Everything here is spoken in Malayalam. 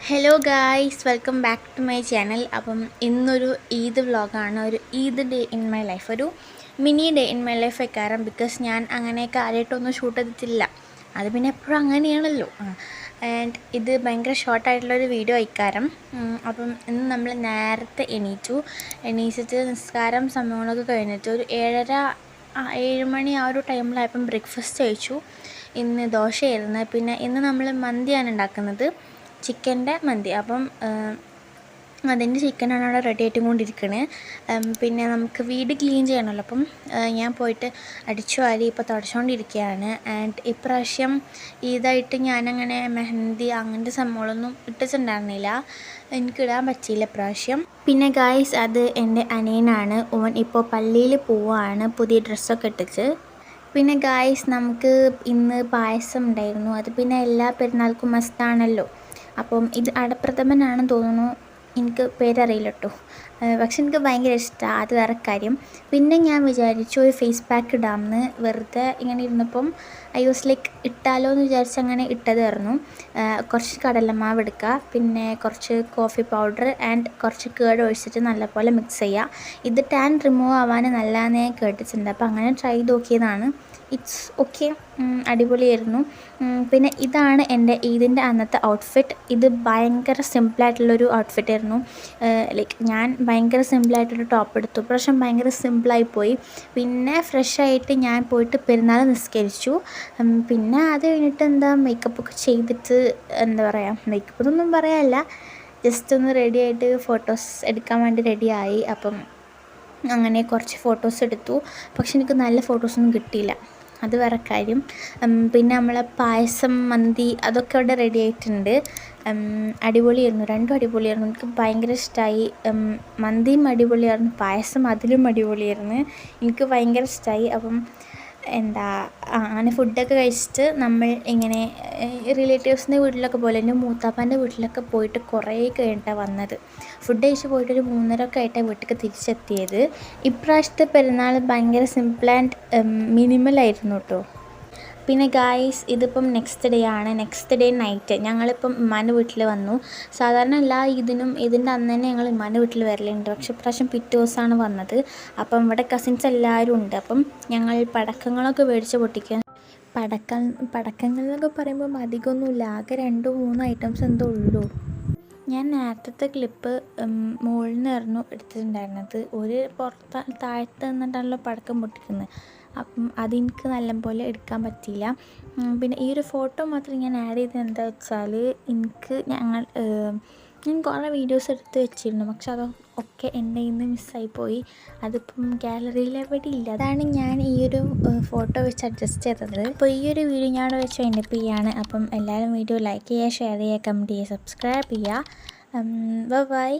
Hello guys, welcome back to my channel. അപ്പം ഇന്നൊരു ഈദ് വ്ളോഗാണ്. ഒരു Eid day in my life, ഒരു mini day in my life വെക്കാറും. ബിക്കോസ് ഞാൻ അങ്ങനെ കാര്യമായിട്ടൊന്നും ഷൂട്ട് ചെയ്തിട്ടില്ല. അത് പിന്നെ എപ്പോഴും അങ്ങനെയാണല്ലോ. ആൻഡ് ഇത് ഭയങ്കര ഷോർട്ടായിട്ടുള്ളൊരു വീഡിയോ അയക്കാരം. അപ്പം ഇന്ന് നമ്മൾ നേരത്തെ എണീച്ചിട്ട് നിസ്കാരം സംഭവങ്ങളൊക്കെ കഴിഞ്ഞിട്ട് ഒരു 7 മണി ആ ഒരു ടൈമിലായപ്പം ബ്രേക്ക്ഫാസ്റ്റ് കഴിച്ചു. ഇന്ന് ദോശയായിരുന്നു. പിന്നെ ഇന്ന് നമ്മൾ മന്തിയാണ് ഉണ്ടാക്കുന്നത്, ചിക്കൻ്റെ മന്തി. അപ്പം അതിൻ്റെ ചിക്കനാണ് അവിടെ റെഡി ആയിട്ടും കൊണ്ടിരിക്കുന്നത്. പിന്നെ നമുക്ക് വീട് ക്ലീൻ ചെയ്യണമല്ലോ. അപ്പം ഞാൻ പോയിട്ട് അടിച്ചു വാരി ഇപ്പോൾ തുടച്ചുകൊണ്ടിരിക്കുകയാണ്. ആൻഡ് ഇപ്രാവശ്യം ഈദായിട്ട് ഞാനങ്ങനെ മെഹന്തി അങ്ങനത്തെ സംഭവങ്ങളൊന്നും ഇട്ടിട്ടുണ്ടായിരുന്നില്ല, എനിക്കിടാൻ പറ്റിയില്ല ഇപ്രാവശ്യം. പിന്നെ ഗായ്സ്, അത് എൻ്റെ അനിയനാണ്. ഓൻ ഇപ്പോൾ പള്ളിയിൽ പോവുകയാണ് പുതിയ ഡ്രസ്സൊക്കെ ഇട്ടിട്ട്. പിന്നെ ഗായ്സ്, നമുക്ക് ഇന്ന് പായസം ഉണ്ടായിരുന്നു. അത് പിന്നെ എല്ലാ പെരുന്നാൾക്കും മസ്റ്റാണല്ലോ. അപ്പം ഇത് അടപ്രഥമനാണെന്ന് തോന്നുന്നു, എനിക്ക് പേരറിയില്ല കേട്ടോ. പക്ഷെ എനിക്ക് ഭയങ്കര ഇഷ്ടമാണ്, അത് വേറെ കാര്യം. പിന്നെ ഞാൻ വിചാരിച്ചു ഒരു ഫേസ് പാക്ക് ഇടാമെന്ന്. വെറുതെ ഇങ്ങനെ ഇരുന്നപ്പം ഐ വാസ് ലൈക്ക് ഇട്ടാലോ എന്ന് വിചാരിച്ച് അങ്ങനെ ഇട്ടതായിരുന്നു. കുറച്ച് കടലമാവ് എടുക്കുക, പിന്നെ കുറച്ച് കോഫി പൗഡർ ആൻഡ് കുറച്ച് കേട് ഒഴിച്ചിട്ട് നല്ലപോലെ മിക്സ് ചെയ്യുക. ഇത് ടാൻ റിമൂവ് ആവാൻ നല്ലതെന്ന് ഞാൻ കേട്ടിട്ടുണ്ട്. അപ്പോൾ അങ്ങനെ ട്രൈ ചെയ്ത് നോക്കിയതാണ്. ഇറ്റ്സ് ഓക്കെ, അടിപൊളിയായിരുന്നു. പിന്നെ ഇതാണ് എൻ്റെ ഈദിൻ്റെ അന്നത്തെ ഔട്ട്ഫിറ്റ്. ഇത് ഭയങ്കര സിമ്പിളായിട്ടുള്ളൊരു ഔട്ട്ഫിറ്റായിരുന്നു. ലൈക്ക് ഞാൻ ഭയങ്കര സിമ്പിളായിട്ടൊരു ടോപ്പ് എടുത്തു. പക്ഷേ ഭയങ്കര സിമ്പിളായിപ്പോയി. പിന്നെ ഫ്രഷായിട്ട് ഞാൻ പോയിട്ട് പെരുന്നാൾ നിസ്കരിച്ചു. പിന്നെ അത് കഴിഞ്ഞിട്ട് മേക്കപ്പൊക്കെ ചെയ്തിട്ട് മേക്കപ്പ് എന്നൊന്നും പറയാനല്ല, ജസ്റ്റ് ഒന്ന് റെഡി ആയിട്ട് ഫോട്ടോസ് എടുക്കാൻ വേണ്ടി റെഡിയായി. അപ്പം അങ്ങനെ കുറച്ച് ഫോട്ടോസ് എടുത്തു. പക്ഷെ എനിക്ക് നല്ല ഫോട്ടോസൊന്നും കിട്ടിയില്ല, അത് വേറെ കാര്യം. പിന്നെ നമ്മളെ പായസം, മന്തി അതൊക്കെ അവിടെ റെഡി ആയിട്ടുണ്ട്. അടിപൊളിയായിരുന്നു, രണ്ടും അടിപൊളിയായിരുന്നു. എനിക്ക് ഭയങ്കര ഇഷ്ടമായി. മന്തിയും അടിപൊളിയായിരുന്നു, പായസം അതിലും അടിപൊളിയായിരുന്നു. എനിക്ക് ഭയങ്കര ഇഷ്ടമായി. അപ്പം അങ്ങനെ ഫുഡൊക്കെ കഴിച്ചിട്ട് നമ്മൾ ഇങ്ങനെ റിലേറ്റീവ്സിൻ്റെ വീട്ടിലൊക്കെ പോലെ, എൻ്റെ മൂത്താപ്പാൻ്റെ വീട്ടിലൊക്കെ പോയിട്ട് കുറേ കഴിഞ്ഞിട്ടാണ് വന്നത്. ഫുഡ് കഴിച്ച് പോയിട്ടൊരു 3:30 ഒക്കെ ആയിട്ടാണ് വീട്ടിലേക്ക് തിരിച്ചെത്തിയത്. ഇപ്രാവശ്യത്തെ പെരുന്നാൾ ഭയങ്കര സിമ്പിൾ ആൻഡ് മിനിമലായിരുന്നു കേട്ടോ. പിന്നെ ഗായ്സ്, ഇതിപ്പം നെക്സ്റ്റ് ഡേ ആണ്. നെക്സ്റ്റ് ഡേ നൈറ്റ് ഞങ്ങളിപ്പം ഉമ്മാൻ്റെ വീട്ടിൽ വന്നു. സാധാരണ എല്ലാ ഇതിൻ്റെ അന്ന് തന്നെ ഞങ്ങൾ ഉമ്മാൻ്റെ വീട്ടിൽ വരലുണ്ട്. പക്ഷെ ഇപ്രാവശ്യം പിറ്റേ ദിവസമാണ് വന്നത്. അപ്പം ഇവിടെ കസിൻസ് എല്ലാവരും ഉണ്ട്. അപ്പം ഞങ്ങൾ പടക്കങ്ങളൊക്കെ മേടിച്ച് പൊട്ടിക്കുക. പടക്കങ്ങൾ എന്നൊക്കെ പറയുമ്പം അധികമൊന്നുമില്ല, ആകെ 2-3 ഐറ്റംസ് എന്തോ ഉള്ളൂ. ഞാൻ നേരത്തെ ക്ലിപ്പ് മുകളിൽ നിന്നായിരുന്നു എടുത്തിട്ടുണ്ടായിരുന്നത്. ഒരു താഴത്ത് നിന്നിട്ടാണല്ലോ പടക്കം പൊട്ടിക്കുന്നത്. അപ്പം അതെനിക്ക് നല്ലപോലെ എടുക്കാൻ പറ്റിയില്ല. പിന്നെ ഈ ഒരു ഫോട്ടോ മാത്രം ഞാൻ ആഡ് ചെയ്തത് എന്താ വെച്ചാൽ, ഞാൻ കുറേ വീഡിയോസ് എടുത്ത് വെച്ചിരുന്നു. പക്ഷെ അതൊക്കെ എൻ്റെ കയ്യിൽ നിന്ന് മിസ്സായിപ്പോയി. അതിപ്പം ഗാലറിയിൽ എവിടെ ഇല്ല. അതാണ് ഞാൻ ഈ ഒരു ഫോട്ടോ വെച്ച് അഡ്ജസ്റ്റ് ചെയ്തത്. അപ്പോൾ ഈ ഒരു വീഡിയോ ഞാൻ അവിടെ വെച്ച് എൻഡ് ചെയ്യാണ്. അപ്പം എല്ലാവരും വീഡിയോ ലൈക്ക് ചെയ്യുക, ഷെയർ ചെയ്യുക, കമൻറ്റ് ചെയ്യുക, സബ്സ്ക്രൈബ് ചെയ്യുക. ബൈ.